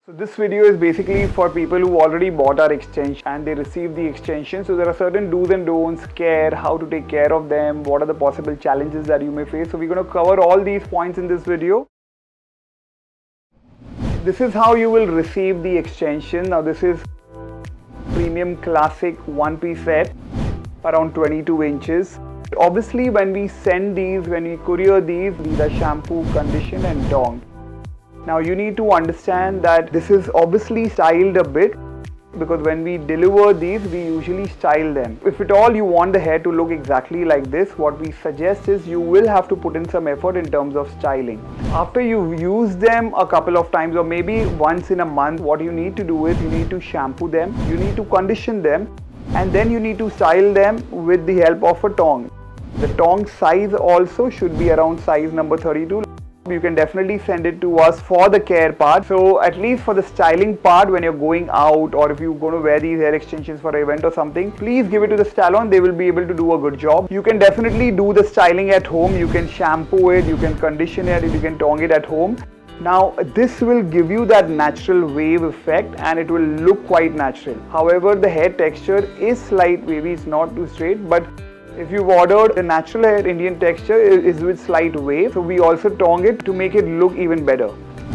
So this video is basically for people who already bought our extension and they received the extension. So there are certain do's and don'ts, care, how to take care of them, what are the possible challenges that you may face. So we're going to cover all these points in this video. This is how you will receive the extension. Now this is premium classic one-piece set, around 22 inches. Obviously when we send these, when we courier these are shampoo, condition and tong. Now you need to understand that this is obviously styled a bit because when we deliver these, we usually style them. If at all you want the hair to look exactly like this, what we suggest is you will have to put in some effort in terms of styling. After you've used them a couple of times or maybe once in a month, what you need to do is you need to shampoo them, you need to condition them, and then you need to style them with the help of a tong. The tong size also should be around size number 32. You can definitely send it to us for the care part. So at least for the styling part, when you're going out or if you're going to wear these hair extensions for an event or something, please give it to the salon. They will be able to do a good job. You can definitely do the styling at home. You can shampoo it, you can condition it, you can tong it at home. Now this will give you that natural wave effect and it will look quite natural. However, the hair texture is slight wavy, it's not too straight, but if you've ordered a natural hair Indian texture is with slight wave, so we also tong it to make it look even better.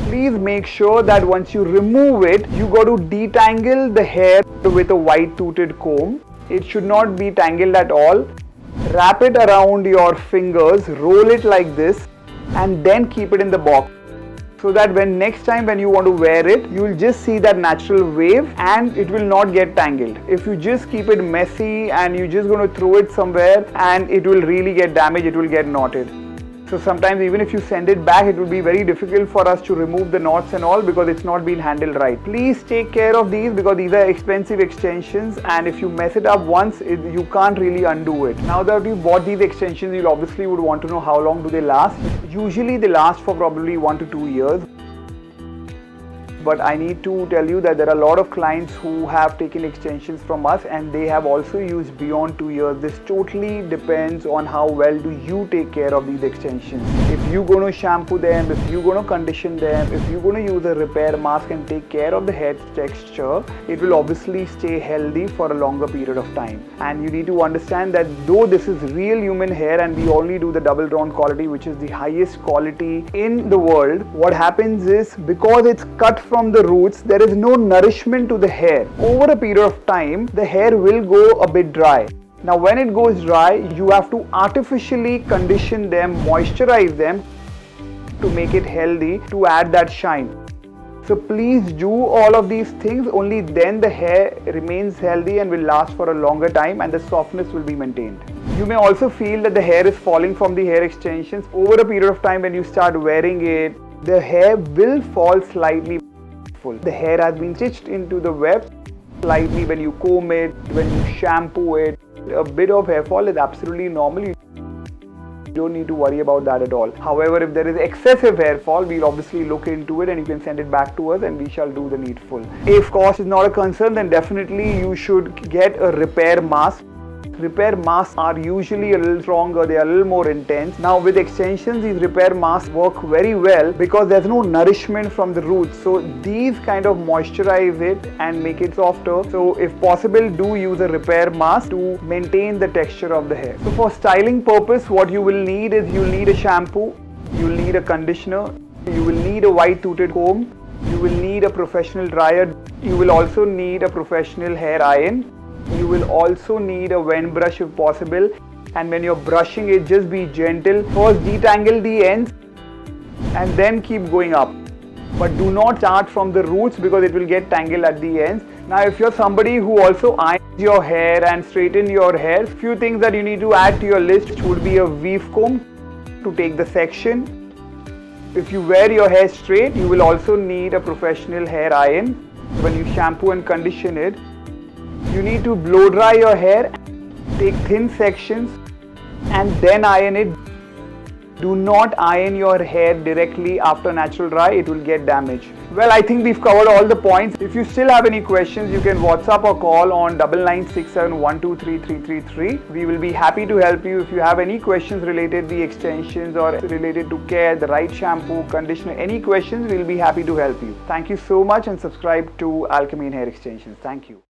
Please make sure that once you remove it, you got to detangle the hair with a white toothed comb. It should not be tangled at all. Wrap it around your fingers, roll it like this and then keep it in the box. So that when next time when you want to wear it, you will just see that natural wave and it will not get tangled. If you just keep it messy and you're just going to throw it somewhere and it will really get damaged, it will get knotted. So sometimes even if you send it back, it will be very difficult for us to remove the knots and all because it's not been handled right. Please take care of these because these are expensive extensions and if you mess it up once, you can't really undo it. Now that you bought these extensions, you obviously would want to know how long do they last. Usually they last for probably 1 to 2 years. But I need to tell you that there are a lot of clients who have taken extensions from us and they have also used beyond 2 years. This totally depends on how well do you take care of these extensions. If you're going to shampoo them, if you're going to condition them, if you're going to use a repair mask and take care of the hair texture, it will obviously stay healthy for a longer period of time. And you need to understand that though this is real human hair and we only do the double drawn quality, which is the highest quality in the world, what happens is because it's cut from the roots, there is no nourishment to the hair. Over a period of time, the hair will go a bit dry. Now when it goes dry, you have to artificially condition them, moisturize them to make it healthy, to add that shine. So please do all of these things, only then the hair remains healthy and will last for a longer time and the softness will be maintained. You may also feel that the hair is falling from the hair extensions. Over a period of time when you start wearing it, the hair will fall slightly. The hair has been stitched into the web slightly when you comb it, when you shampoo it. A bit of hair fall is absolutely normal. You don't need to worry about that at all. However, if there is excessive hair fall, we'll obviously look into it and you can send it back to us and we shall do the needful. If cost is not a concern, then definitely you should get a repair mask. Repair masks are usually a little stronger, they are a little more intense. Now with extensions, these repair masks work very well because there's no nourishment from the roots. So these kind of moisturize it and make it softer. So if possible, do use a repair mask to maintain the texture of the hair. So for styling purpose, what you will need is you'll need a shampoo, you'll need a conditioner, you will need a white toothed comb, you will need a professional dryer, you will also need a professional hair iron. You will also need a wind brush if possible, and when you're brushing it, just be gentle. First detangle the ends and then keep going up, but do not start from the roots because it will get tangled at the ends. Now if you're somebody who also irons your hair and straighten your hair, few things that you need to add to your list would be a weave comb to take the section. If you wear your hair straight, you will also need a professional hair iron. When you shampoo and condition it, you need to blow dry your hair, take thin sections and then iron it. Do not iron your hair directly after natural dry, it will get damaged. Well, I think we've covered all the points. If you still have any questions, you can WhatsApp or call on 9967123333. We will be happy to help you. If you have any questions related to the extensions or related to care, the right shampoo, conditioner, any questions, we'll be happy to help you. Thank you so much and subscribe to Alchemane Hair Extensions. Thank you.